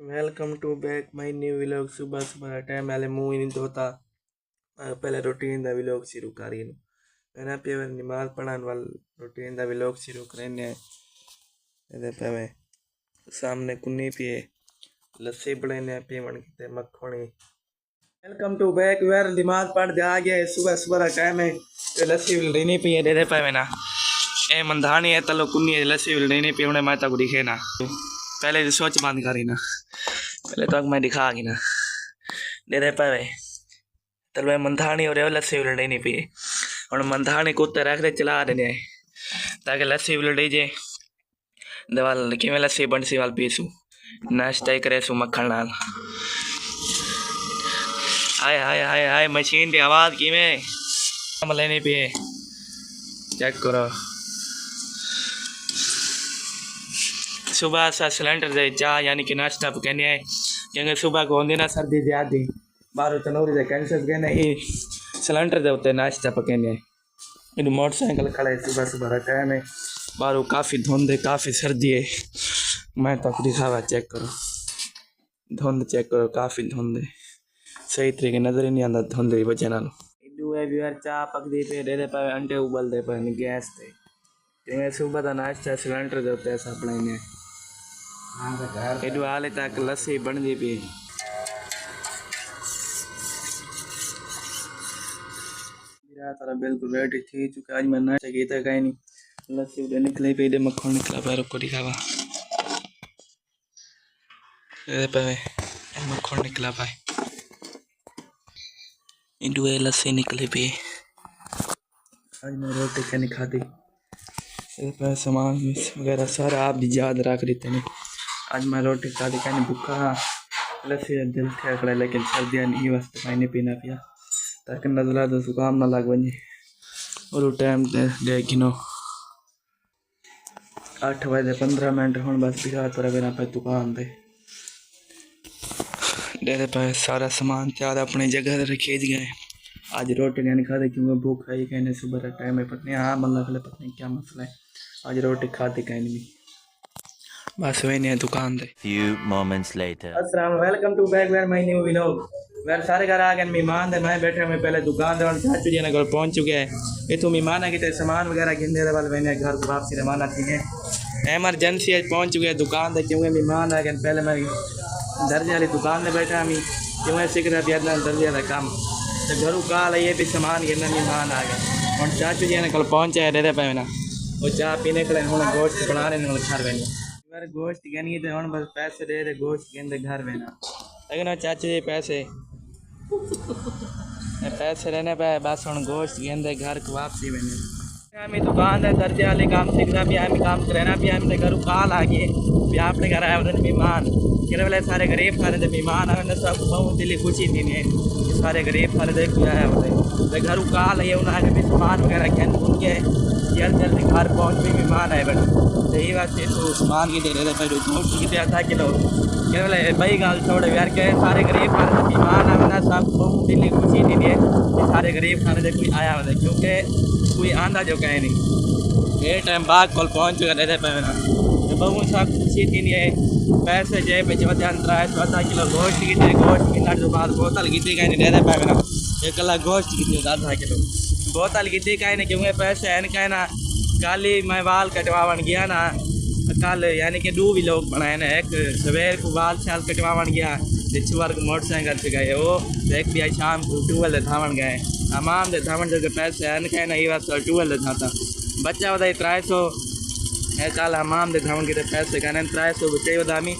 Welcome to back my new vlog. सुबह सुबह time वाले मुँह ही नहीं धोता। पहले रूटीन का व्लॉग शुरू करी मैंने पे नमाज पढ़ाने वाल रूटीन का व्लॉग शुरू करें। पे सामने कुन्नी पिए लस्सी बनाने पीवन की मक्खनी। वेलकम टू बैक वेर नमाज पढ़ आ गया। सुबह सुबह का टाइम है तो लस्सी नहीं पिए दे पे ना ए मंधानी है तलो कुन्नी लस्सी नहीं पी उन्हें माता को दिखे ना। पहले तो सोच बंद करी ना, पहले तो मैं दिखा गी ना दे दे पावे तलवे मंधानी और लस्सी उलटी नहीं पी और मंधानी कुत्ते रख दे चला देने ताकि लस्सी उलटी जे दवाल कि लस्सी बंसी वाल पीसू नाश्ता ही करे सू मक्खन लाल। आए आए आए आए मशीन की आवाज़ कि लेनी पिए चेक करो। सुबह सा सिलेंडर दे चाह यानी कि नाश्ता पकाने है क्योंकि सुबह को होंगे ना सर्दी ज़्यादा बाहर तनूरी से कैंसर कहने सिलेंडर दे उत्ते नाश्ता पकाने इन मोटरसाइकिल खड़े सुबह सुबह का टाइम है बाहर काफ़ी धुंध है काफ़ी सर्दी है। मैं तो दिखावा चेक करो धुंध चेक करो काफ़ी धुंध है सही तरीके नज़र ही नहीं आता धुंध की वजह नाल। यार चाह पकती पे दे पे अंडे उबलते पे गैस से क्योंकि सुबह का नाश्ता सिलेंडर दे उत्ते अपने एडू हाले तक लस्सी बनती पी तारा बिल्कुल रेडी थी चुका। आज मैं नाश्ता किया कहीं नहीं लस्सी उधर निकले पे मक्खन निकला पैरों को दिखावा पे मक्खन निकला पाए इंडू लस्सी निकले पे। आज मैं रोटी क्या नहीं खाती सामान वगैरह सारा आप भी याद रख देते हैं। आज मैं रोटी खाती कहने भूखा लस्सी दिल थे खड़ा लेकिन सर्दियाँ नहीं वास्ते मैंने पीना पिया ताकि नजला तो जुकाम ना लग बने। और टाइम देखिनो 8:15 हूँ बस बिरा तो बिना पे दुकान दे पे सारा सामान त्यार अपनी जगह रखे गए। आज रोटी नहीं खाते क्योंकि भूख आई कहने सुबह का टाइम है पत्नी हाँ मतलब पत्नी क्या मसला है आज रोटी खाती कहने भी बस वही नहीं दुकान दे। Few moments later. अस्सलाम welcome to back where my new vlog. वेर सारे घर आ गए मेहमान थे मैं बैठे मैं पहले दुकान दे चाचू जी ने घर पहुंच चुके हैं ये तो मेहमान है कि सामान वगैरह गिनने वाले मैंने घर को वापसी रवाना थी है एमरजेंसी आज पहुंच चुके हैं दुकान दे क्योंकि मेहमान आ गए। पहले मैं दर्जे वाली दुकान में बैठा हमी क्योंकि सीख रहा था दर्जे वाला काम तो घर कॉल ये भी सामान गिनने मेहमान आ गए और चाचू जी ने कल पहुँचा है दे पे ना वो चाह पीने के लिए हूँ गोश्त बना रहे घर बने बार गोश्त गिनी तो हम बस पैसे दे दे गोश्त गिनते घर में ना लेकिन चाचा जी पैसे रहने पे बस हम गोश्त गिनते घर को वापसी में हम दुकान है दर्जे वाले काम सीखना भी हम काम करना भी हम घर कॉल आ गए भी आपने घर आया उधर मेहमान कि वाले सारे गरीब सारे थे मेहमान आने सब बहुत दिल्ली खुशी थी ने सारे गरीब सारे देख आया उधर घर कॉल है उन्हें भी सामान वगैरह गिन भून के जल्द जल्दी घर पहुँच भी मेहमान आए बट सही बात है तो सामान की दे रहे थे गोश्त की आधा किलो क्या बोले भाई गाल छोड़े यार के सारे गरीब खाने मेहमान आना सब बहुत दिल्ली खुशी थी है सारे गरीब खाने से कोई आया मतलब क्योंकि कोई आंदा जो कहे नहीं ये टाइम बाद कल पहुँच चुका रहते पे ना तो बहुत सब खुशी थी है पैसे जे पे चौथे अंतर आए 14 किलो गोश्त की गोश्त की जो बाद बोतल की थी कहीं रहते पे ना एक कलाक गोश्त की थी आधा किलो बोतल की थी कहीं क्योंकि पैसे है कहना कल ही मैं बाल कटवावन गया ना कल यानी कि 2 व्लॉग बनाए ना एक सवेर को बाल शाल कटवावन गया रिचवर को मोटरसाइकिल से गए वो एक भी शाम को टूवेल धावन गए हमाम दे धावन जो पैसे है कहना ये बात टूवेल था बच्चा बताइए 300 है कल हमाम दे धावन के पैसे कहने 300 बच्चे बदामी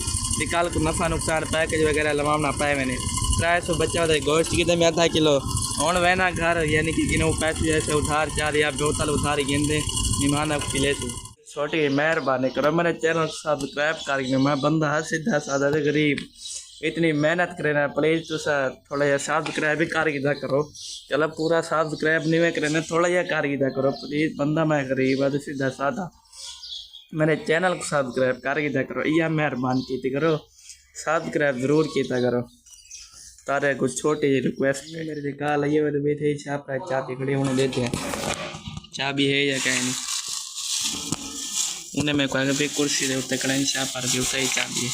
कल को नफ़ा नुकसान पैकेज वगैरह लवाना पाए मैंने 300 बच्चा बताइए गोश्त की मैं आधा किलो और वहना घर यानी कि गिनो पैसे जैसे उधार चार या बोतल उधार गिनते मेहमान पिले तू छोटी मेहरबानी करो मेरे चैनल सब्सक्राइब कर मैं बंदा सीधा साधा गरीब इतनी मेहनत करे ना प्लीज़ तुसा थोड़ा जहा सब्सक्राइब भी कर गिदा करो चलो पूरा सब्सक्राइब नहीं मैं करे थोड़ा जहा कर गिदा करो प्लीज़ बंदा मैं गरीब है सीधा साधा मेरे चैनल को सब्सक्राइब कर गिदा करो यह मेहरबानी की करो सब्सक्राइब ज़रूर किया करो तारे कुछ छोटी रिक्वेस्ट में मेरे कॉल आई हुए तो बैठे चाह चाह पी खड़ी उन्हें देते हैं चाह भी है या कहीं नहीं उन्हें मैं कहा भाई कुर्सी दे उत्ते कड़ाई चाह पर भी उतना ही चाह भी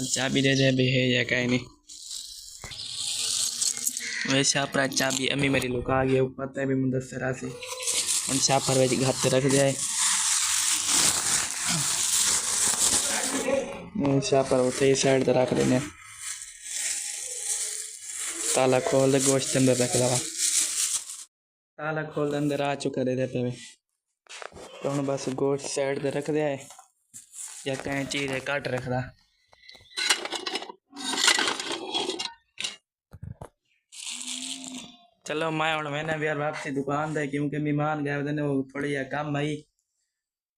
चाबी दे दे भी है या कहीं नहीं। वैसे छापर चाबी अम्मी मेरी लुका गई पता है भी मुदस्सरा से हम छापर वे घर पे रख जाए छापर उसे साइड पे रख देने ताला खोल दे गोश्त अंदर रख दवा ताला खोल दे अंदर आ चुका दे देते हुए तो हम बस गोश्त साइड पे रख दे या कहीं चीज़ काट रख दा चलो मैं हूँ मैंने भी यार वापसी दुकान दे क्योंकि मेहमान गए थे वो थोड़ी या कम आई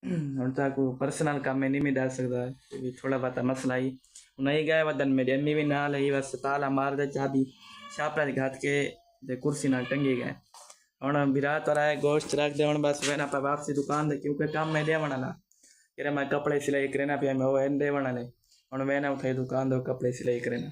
हूँ तक पर्सनल काम में नहीं मैं डाल सकता भी थोड़ा बहुत मसला आई नहीं गए वदन मेरी अम्मी भी ना ली बस ताला मार दे चाबी छापरा घात के दे कुर्सी ना टंगी गए हूँ बिरात और आए गोश्त रख दे हूँ बस वह पर वापसी दुकान दे क्योंकि काम में देवना ला कि मैं कपड़े सिलाई करना पे मैं वो दे वना ले हूँ मैं उठाई दुकान दो कपड़े सिलाई करना।